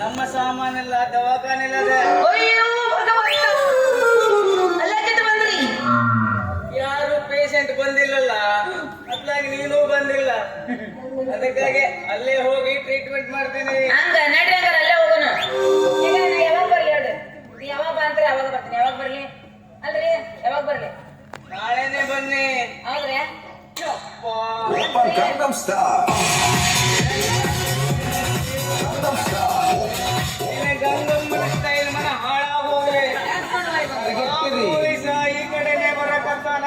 ನಮ್ಮ ಸಾಮಾನೆಲ್ಲ ದವಾಖಾನೆಲ್ಲ ಅಯ್ಯೋ ಭಗವಂತ, ಅಲ್ಲೇ ಬಂದ್ರಿ? ಯಾರು ಪೇಷಂಟ್ ಬಂದಿಲ್ಲಲ್ಲ, ಅದ್ಲಾಗಿ ನೀನು ಬಂದಿಲ್ಲ. ಅದಕ್ಕಾಗಿ ಅಲ್ಲೇ ಹೋಗಿ ಟ್ರೀಟ್ಮೆಂಟ್ ಮಾಡ್ತೀನಿ. ಹಂಗ ನಡ್ರಿ, ಹಂಗಾರ ಅಲ್ಲೇ ಹೋಗೋಣ. ಈಗ ನಾ ಯಾವಾಗ ಬರ್ಲಿ ಹೇಳ್ರಿ? ನೀ ಯಾವಾಗ ಬಾ ಅಂತೀರಿ ಯಾವಾಗ ಬರ್ತೀನಿ. ಯಾವಾಗ ಬರ್ಲಿ ಅಲ್ರಿ? ಯಾವಾಗ ಬರ್ಲಿ? ನಾಳೆನೆ ಬನ್ನಿ. ಹೌದ್ರಿ? Gangnam Style. ಗಂಗಮ್ಮನ ಸ್ಟೈಲ್ ಮನ ಹಾಳಾಗೋಗ್ರೆ. ಪೊಲೀಸ ಈ ಕಡೆನೆ ಬರಕತ್ತಾನ.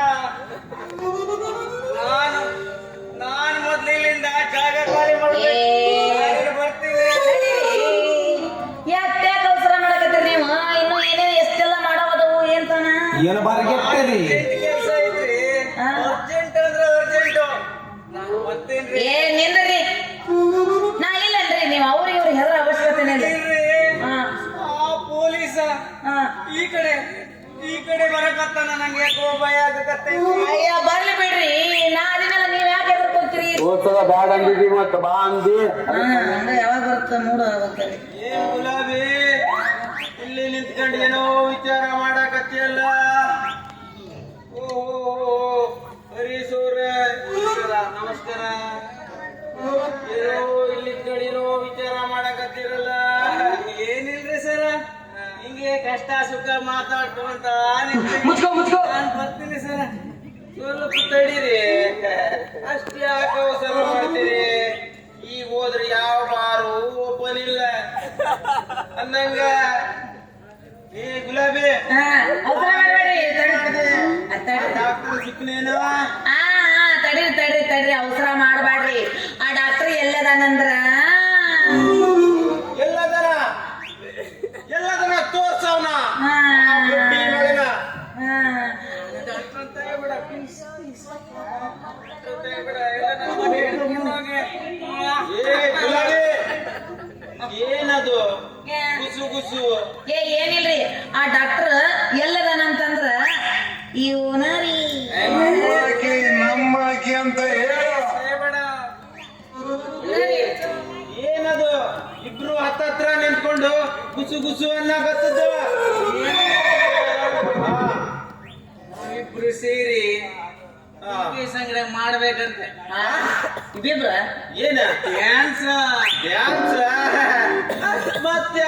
ನಾನು ಮೊದ್ಲು ಇಲ್ಲಿಂದ ಜಾಗ ಖಾಲಿ ಮಾಡ್ಬೇಕು. ಬರ್ತೀನಿ. ಯಾಕೆ ಅವಸರ ಮಾಡಕತ್ತೀರಿ ನೀವು? ಇನ್ನು ಏನೇನು ಎಷ್ಟೆಲ್ಲ ಮಾಡವದವು ಏನ್ತಾನ? ಏನು ಬಾರಿಗೆಟ್ಟಿರಿ? ಕೆಲಸ ಐತ್ರಿ. ಅರ್ಜೆಂಟ್ ಅಂದ್ರೆ ಅರ್ಜೆಂಟು. ನಾನು ಬರ್ತೀನಿ. ಏ ನಿಂದ್ರಿ, ನಾ ಇಲ್ಲನ್ರಿ. ನೀವು ಅವ್ರಿಗೆ ಇವ್ರಿಗೆ ಹೆದರ ಅವಶ್ಯಕತೆನೇ ಇಲ್ಲ. ಪೊಲೀಸ ಈ ಕಡೆ ಬರಕತ್ತಾನ. ನಂಗೆ ಯಾಕೋ ಭಯ ಆಗಕತ್ತೆ. ಅಯ್ಯ ಬರ್ಲಿ ಬಿಡ್ರಿ, ನಾ ಅದನ್ನೆಲ್ಲ ನೀವ್ ಯಾಕೆ ಎದುರ್ಕೊತೀರಿ? ಬ್ಯಾಡ ಅಂದಿದ್ದೀವಿ ಮತ್ತೆ ಬಾ ಅಂದಿ. ಹಂಗ ಯಾವಾಗ ಬರುತ್ತೆ ಮೂಡ ಆಗುತ್ತೆ. ಏನ್ ಗುಲಾಬಿ ಇಲ್ಲಿ ನಿಂತ್ಕೊಂಡು ಏನೋ ವಿಚಾರ ಮಾಡಕತ್ತಿಯಲ್ಲ? ಓಹೋ ಹರೀಶ್ ಅವ್ರೆ, ನಮಸ್ಕಾರ. ಏನೋ ಇಲ್ಲಿ ಕಡಿನೋ ವಿಚಾರ ಮಾಡಕತ್ತಿರಲ್ಲ? ಏನಿಲ್ರಿ ಸರ, ಹಿಂಗೆ ಕಷ್ಟ ಸುಖ ಮಾತಾಡ್ಕೊಂತ ನಾನು ಬರ್ತೀನಿ ಸರ. ಸ್ವಲ್ಪ ತಡೀರಿ, ಅಷ್ಟೇ ಯಾಕೆ ಅವಸರ ಮಾಡ್ತೀರಿ? ಈಗ ಹೋದ್ರೆ ಯಾವ ಬಾರು ಓಪನ್ ಇಲ್ಲ ಅನ್ನಂಗ. ಏ ಗುಲಾಬಿ, ಅವಸರ ಮಾಡಬೇಡ್ರಿ. ಡಾಕ್ಟರ್ ಸಿಕ್ಕನೇನು? ತಡೀರಿ ತಡೀರಿ ತಡೀರಿ, ಅವಸರ ಮಾಡಬೇಡ್ರಿ. ಆ ಡಾಕ್ಟರ್ ಎಲ್ಲದಾನಂದ್ರ ಎಲ್ಲದನ ತೋರ್ಸವ್ನ. ಏನದು ಗುಸು ಗುಸು? ಏನಿಲ್ರಿ, ಆ ಡಾಕ್ಟರ್ ಎಲ್ಲದಾನಂತಂದ್ರ ಇವನರಿ ನಮ್ಮಕಿ ಅಂತ ಹೇಳು. ಏನದು? ಇಬ್ರು ಹತ್ತತ್ರ ನಿಂತ್ಕೊಂಡು ಗುಸು ಗುಸು ಅನ್ನಕತ್ತದ. ಇಬ್ರು ಸೇರಿ ಸಂಗ್ರಹ ಮಾಡ್ಬೇಕಂತೆ. ಇಬ್ಬಿಬ್ರ ಏನ ಡ್ಯಾನ್ಸ್ ಮತ್ತೆ